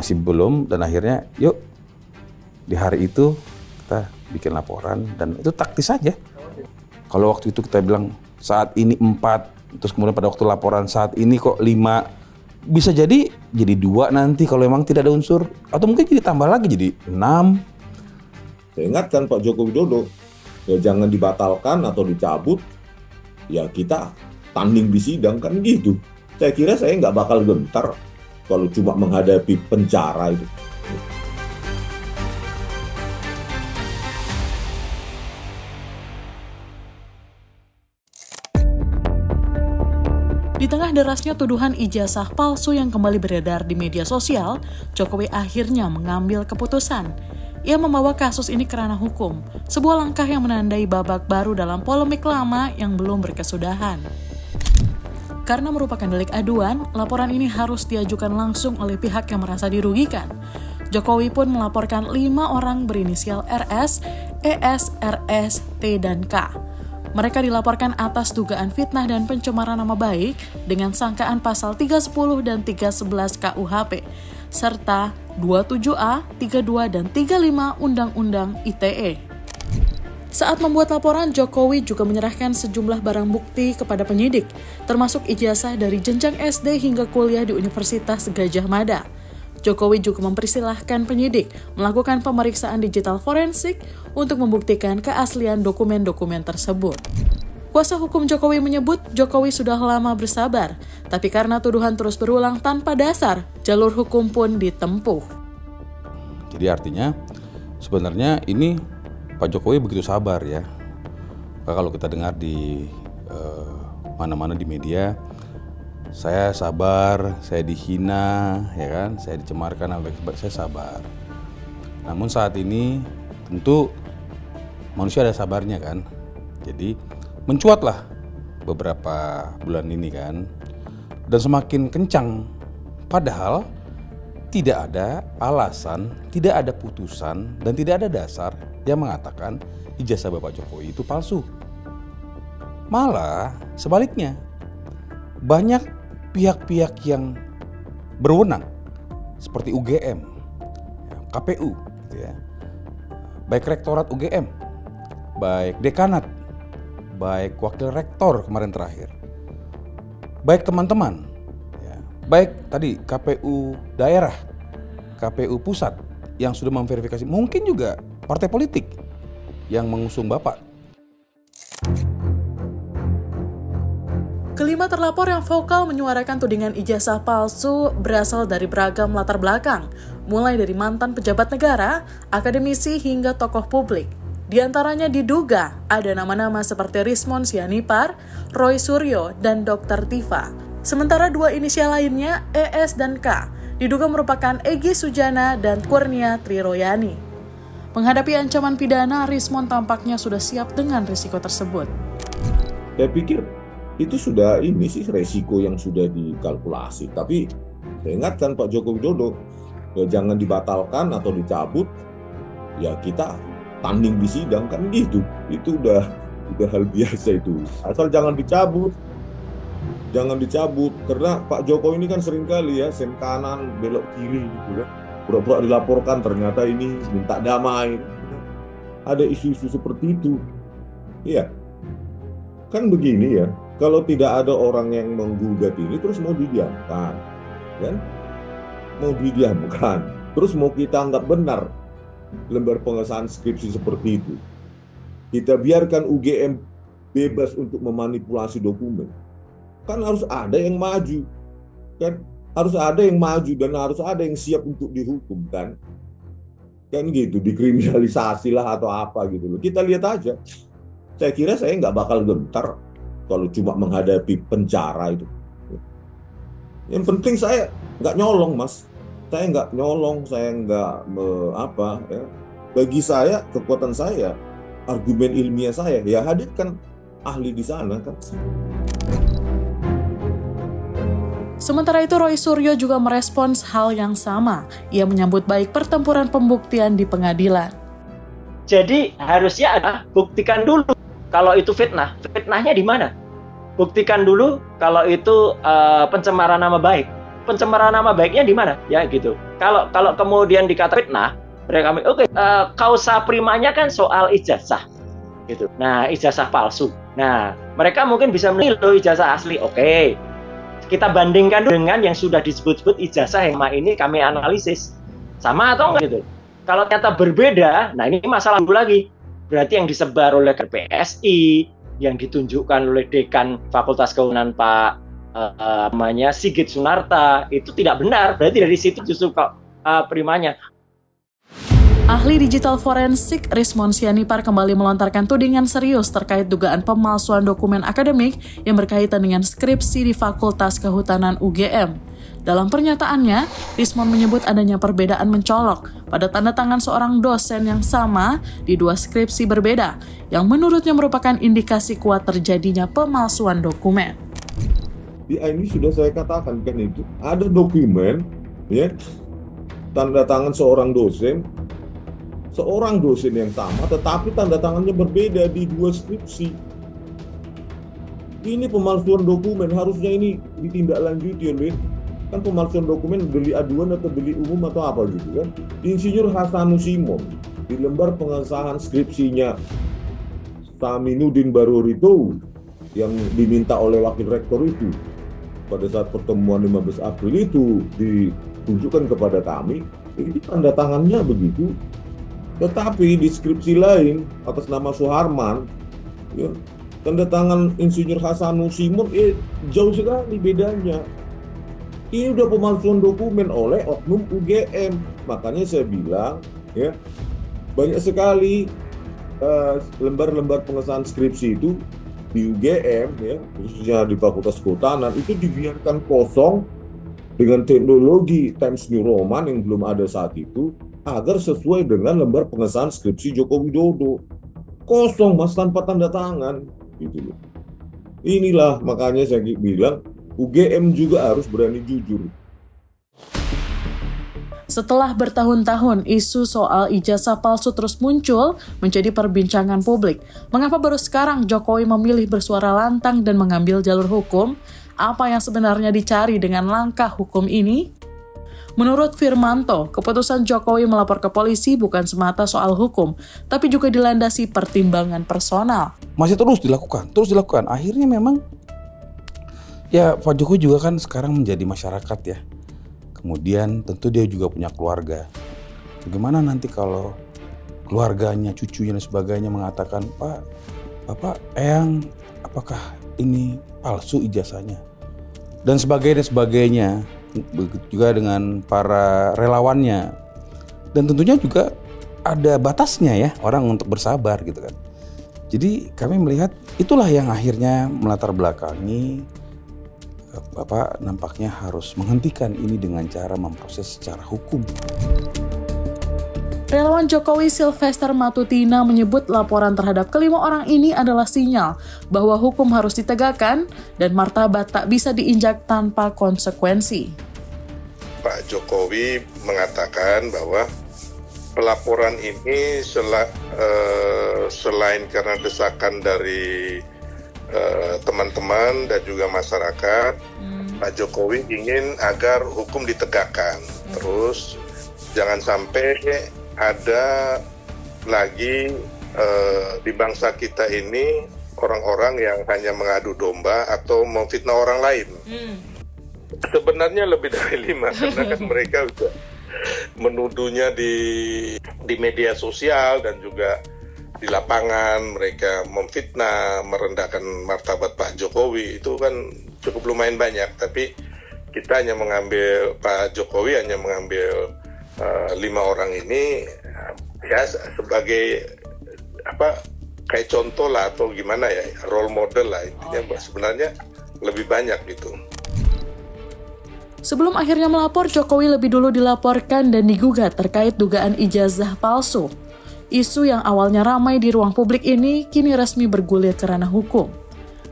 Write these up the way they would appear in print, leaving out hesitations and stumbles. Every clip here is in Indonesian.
masih belum, dan akhirnya yuk di hari itu kita bikin laporan, dan itu taktis saja. Kalau waktu itu kita bilang saat ini 4, terus kemudian pada waktu laporan saat ini kok 5, bisa jadi 2 nanti kalau memang tidak ada unsur, atau mungkin jadi tambah lagi jadi 6. Saya ingatkan Pak Joko Widodo, ya jangan dibatalkan atau dicabut, ya kita tanding di sidang, kan gitu. Saya kira saya nggak bakal gentar kalau cuma menghadapi penjara itu. Di tengah derasnya tuduhan ijazah palsu yang kembali beredar di media sosial, Jokowi akhirnya mengambil keputusan. Ia membawa kasus ini ke ranah hukum, sebuah langkah yang menandai babak baru dalam polemik lama yang belum berkesudahan. Karena merupakan delik aduan, laporan ini harus diajukan langsung oleh pihak yang merasa dirugikan. Jokowi pun melaporkan 5 orang berinisial RS, ES, RS, T, dan K. Mereka dilaporkan atas dugaan fitnah dan pencemaran nama baik dengan sangkaan pasal 310 dan 311 KUHP, serta 27A, 32, dan 35 Undang-Undang ITE. Saat membuat laporan, Jokowi juga menyerahkan sejumlah barang bukti kepada penyidik, termasuk ijazah dari jenjang SD hingga kuliah di Universitas Gadjah Mada. Jokowi juga mempersilahkan penyidik melakukan pemeriksaan digital forensik untuk membuktikan keaslian dokumen-dokumen tersebut. Kuasa hukum Jokowi menyebut Jokowi sudah lama bersabar, tapi karena tuduhan terus berulang tanpa dasar, jalur hukum pun ditempuh. Jadi artinya sebenarnya ini Pak Jokowi begitu sabar ya. Kalau kita dengar di mana-mana di media, saya sabar, saya dihina, ya kan, saya dicemarkan, saya sabar. Namun saat ini tentu manusia ada sabarnya kan. Jadi mencuatlah beberapa bulan ini kan, dan semakin kencang. Padahal tidak ada alasan, tidak ada putusan, dan tidak ada dasar yang mengatakan ijazah Bapak Jokowi itu palsu. Malah sebaliknya, banyak pihak-pihak yang berwenang seperti UGM, KPU, gitu ya, baik rektorat UGM, baik dekanat, baik wakil rektor kemarin terakhir, baik teman-teman, ya, baik tadi KPU daerah, KPU pusat yang sudah memverifikasi, mungkin juga partai politik yang mengusung Bapak. Kelima terlapor yang vokal menyuarakan tudingan ijazah palsu berasal dari beragam latar belakang, mulai dari mantan pejabat negara, akademisi, hingga tokoh publik. Di antaranya diduga ada nama-nama seperti Rismon Sianipar, Roy Suryo, dan Dr. Tifa. Sementara 2 inisial lainnya, ES dan K, diduga merupakan Egy Sujana dan Kurnia Triroyani. Menghadapi ancaman pidana, Rismon tampaknya sudah siap dengan risiko tersebut. Saya pikir itu sudah resiko yang sudah dikalkulasi. Tapi saya ingatkan Pak Joko Widodo, ya jangan dibatalkan atau dicabut, ya kita tanding di sidang, kan gitu. Itu udah hal biasa itu. Asal jangan dicabut karena Pak Jokowi ini kan seringkali ya sen kanan belok kiri gitu kan. Pura-pura dilaporkan ternyata ini minta damai. Ada isu-isu seperti itu. Iya. Kan begini ya. Kalau tidak ada orang yang menggugat ini, terus mau didiamkan, kan? Mau didiamkan, terus mau kita anggap benar lembar pengesahan skripsi seperti itu. Kita biarkan UGM bebas untuk memanipulasi dokumen. Kan harus ada yang maju, kan? Harus ada yang maju dan harus ada yang siap untuk dihukum, kan? Kan gitu, dikriminalisasi lah atau apa gitu loh. Kita lihat aja. Saya kira saya nggak bakal gentar kalau cuma menghadapi penjara itu. Yang penting saya nggak nyolong, Mas. Saya nggak nyolong, saya nggak ya. Bagi saya, kekuatan saya, argumen ilmiah saya, ya hadirkan ahli di sana kan. Sementara itu, Roy Suryo juga merespons hal yang sama. Ia menyambut baik pertempuran pembuktian di pengadilan. Jadi harusnya ada buktikan dulu kalau itu fitnah. Fitnahnya di mana? Buktikan dulu kalau itu pencemaran nama baik. pencemaran nama baiknya di mana? Ya gitu. Kalau kemudian dikatakan fitnah, mereka kausa primanya kan soal ijazah. Gitu. Nah, ijazah palsu. Nah, mereka mungkin bisa menilai ijazah asli. Oke. Kita bandingkan dengan yang sudah disebut-sebut ijazah yang ini kami analisis. Sama atau enggak gitu. Kalau ternyata berbeda, nah ini masalah lagi. Berarti yang disebar oleh PSI, yang ditunjukkan oleh Dekan Fakultas Kehukuman Pak Sigit Sunarta, itu tidak benar. Berarti dari situ justru primanya. Ahli digital forensik Rismon Sianipar kembali melontarkan tudingan serius terkait dugaan pemalsuan dokumen akademik yang berkaitan dengan skripsi di Fakultas Kehutanan UGM. Dalam pernyataannya, Rismon menyebut adanya perbedaan mencolok pada tanda tangan seorang dosen yang sama di dua skripsi berbeda, yang menurutnya merupakan indikasi kuat terjadinya pemalsuan dokumen. Ini sudah saya katakan kan itu, ada dokumen, ya, tanda tangan seorang dosen yang sama, tetapi tanda tangannya berbeda di dua skripsi. Ini pemalsuan dokumen, harusnya ini ditindaklanjuti oleh, kan pemalsuan dokumen delik aduan atau delik umum atau apa gitu kan. Insinyur Hasanus Simon di lembar pengesahan skripsinya Saminuddin Barurito yang diminta oleh wakil rektor itu pada saat pertemuan 15 April itu ditunjukkan kepada kami, ini tanda tangannya begitu. Tetapi di skripsi lain atas nama Suharman, ya, tanda tangan Insinyur Hasanus Simon jauh sekali bedanya. Ini udah pemalsuan dokumen oleh oknum UGM. Makanya saya bilang, ya, banyak sekali lembar-lembar pengesahan skripsi itu di UGM, ya, khususnya di Fakultas Kehutanan, itu dibiarkan kosong dengan teknologi Times New Roman yang belum ada saat itu, agar sesuai dengan lembar pengesahan skripsi Joko Widodo. Kosong, Mas, tanpa tanda tangan. Gitu loh. Inilah makanya saya bilang, UGM juga harus berani jujur. Setelah bertahun-tahun, isu soal ijazah palsu terus muncul menjadi perbincangan publik. Mengapa baru sekarang Jokowi memilih bersuara lantang dan mengambil jalur hukum? Apa yang sebenarnya dicari dengan langkah hukum ini? Menurut Firmanto, keputusan Jokowi melapor ke polisi bukan semata soal hukum, tapi juga dilandasi pertimbangan personal. Masih terus dilakukan. Akhirnya memang, ya Pak Jokowi juga kan sekarang menjadi masyarakat ya. Kemudian tentu dia juga punya keluarga. Bagaimana nanti kalau keluarganya, cucunya dan sebagainya mengatakan, Pak, Bapak, Eyang, apakah ini palsu ijazahnya? Dan sebagainya. Begitu juga dengan para relawannya. Dan tentunya juga ada batasnya ya orang untuk bersabar gitu kan. Jadi kami melihat itulah yang akhirnya melatar belakangi Bapak nampaknya harus menghentikan ini dengan cara memproses secara hukum. Relawan Jokowi Sylvester Matutina menyebut laporan terhadap kelima orang ini adalah sinyal bahwa hukum harus ditegakkan dan martabat tak bisa diinjak tanpa konsekuensi. Pak Jokowi mengatakan bahwa pelaporan ini selain karena desakan dari teman-teman dan juga masyarakat, Pak Jokowi ingin agar hukum ditegakkan. Terus jangan sampai ada lagi di bangsa kita ini orang-orang yang hanya mengadu domba atau memfitnah orang lain. Sebenarnya lebih dari 5 karena kan mereka sudah menuduhnya di media sosial dan juga di lapangan. Mereka memfitnah, merendahkan martabat Pak Jokowi, itu kan cukup lumayan banyak. Tapi kita hanya mengambil, Pak Jokowi hanya mengambil 5 orang ini ya sebagai kayak contoh lah atau gimana ya, role model lah intinya. Sebenarnya lebih banyak gitu. Sebelum akhirnya melapor, Jokowi lebih dulu dilaporkan dan digugat terkait dugaan ijazah palsu. Isu yang awalnya ramai di ruang publik ini kini resmi bergulir ke ranah hukum.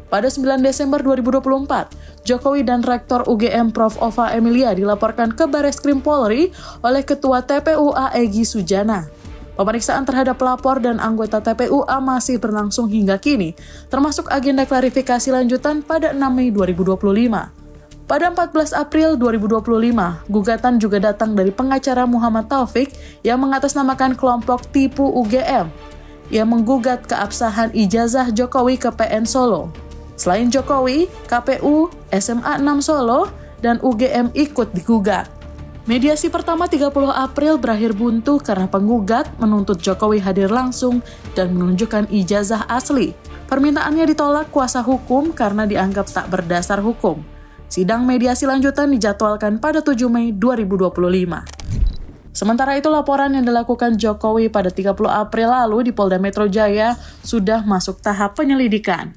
Pada 9 Desember 2024, Jokowi dan Rektor UGM Prof. Ova Emilia dilaporkan ke Bareskrim Polri oleh Ketua TPUA Egy Sujana. Pemeriksaan terhadap pelapor dan anggota TPUA masih berlangsung hingga kini, termasuk agenda klarifikasi lanjutan pada 6 Mei 2025. Pada 14 April 2025, gugatan juga datang dari pengacara Muhammad Taufik yang mengatasnamakan kelompok tipu UGM. Ia menggugat keabsahan ijazah Jokowi ke PN Solo. Selain Jokowi, KPU, SMA 6 Solo, dan UGM ikut digugat. Mediasi pertama 30 April berakhir buntu karena penggugat menuntut Jokowi hadir langsung dan menunjukkan ijazah asli. Permintaannya ditolak kuasa hukum karena dianggap tak berdasar hukum. Sidang mediasi lanjutan dijadwalkan pada 7 Mei 2025. Sementara itu, laporan yang dilakukan Jokowi pada 30 April lalu di Polda Metro Jaya sudah masuk tahap penyelidikan.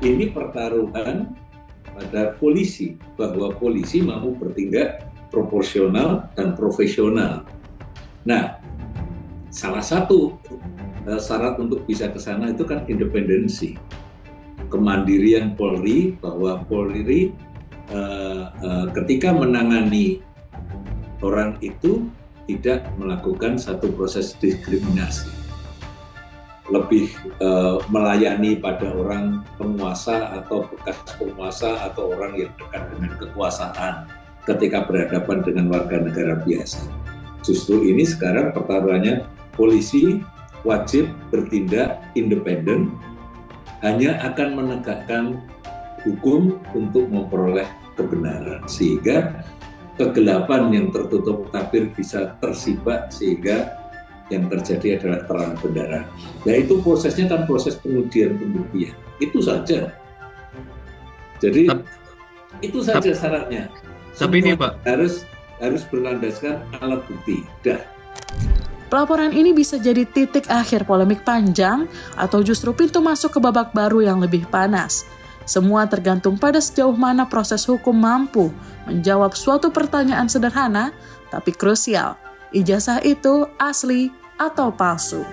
Ini pertaruhan pada polisi, bahwa polisi mampu bertindak proporsional dan profesional. Nah, salah satu syarat untuk bisa ke sana itu kan independensi, kemandirian Polri, bahwa Polri ketika menangani orang itu tidak melakukan satu proses diskriminasi, lebih melayani pada orang penguasa atau bekas penguasa atau orang yang dekat dengan kekuasaan ketika berhadapan dengan warga negara biasa. Justru ini sekarang pertaruhannya polisi wajib bertindak independen, hanya akan menegakkan hukum untuk memperoleh kebenaran, sehingga kegelapan yang tertutup tabir bisa tersibak, sehingga yang terjadi adalah terang benderang. Nah, itu prosesnya kan proses pengujian pembuktian, itu saja. Jadi itu saja syaratnya. Tapi ini Pak harus berlandaskan alat bukti. Dah. Pelaporan ini bisa jadi titik akhir polemik panjang atau justru pintu masuk ke babak baru yang lebih panas. Semua tergantung pada sejauh mana proses hukum mampu menjawab suatu pertanyaan sederhana tapi krusial. Ijazah itu asli atau palsu?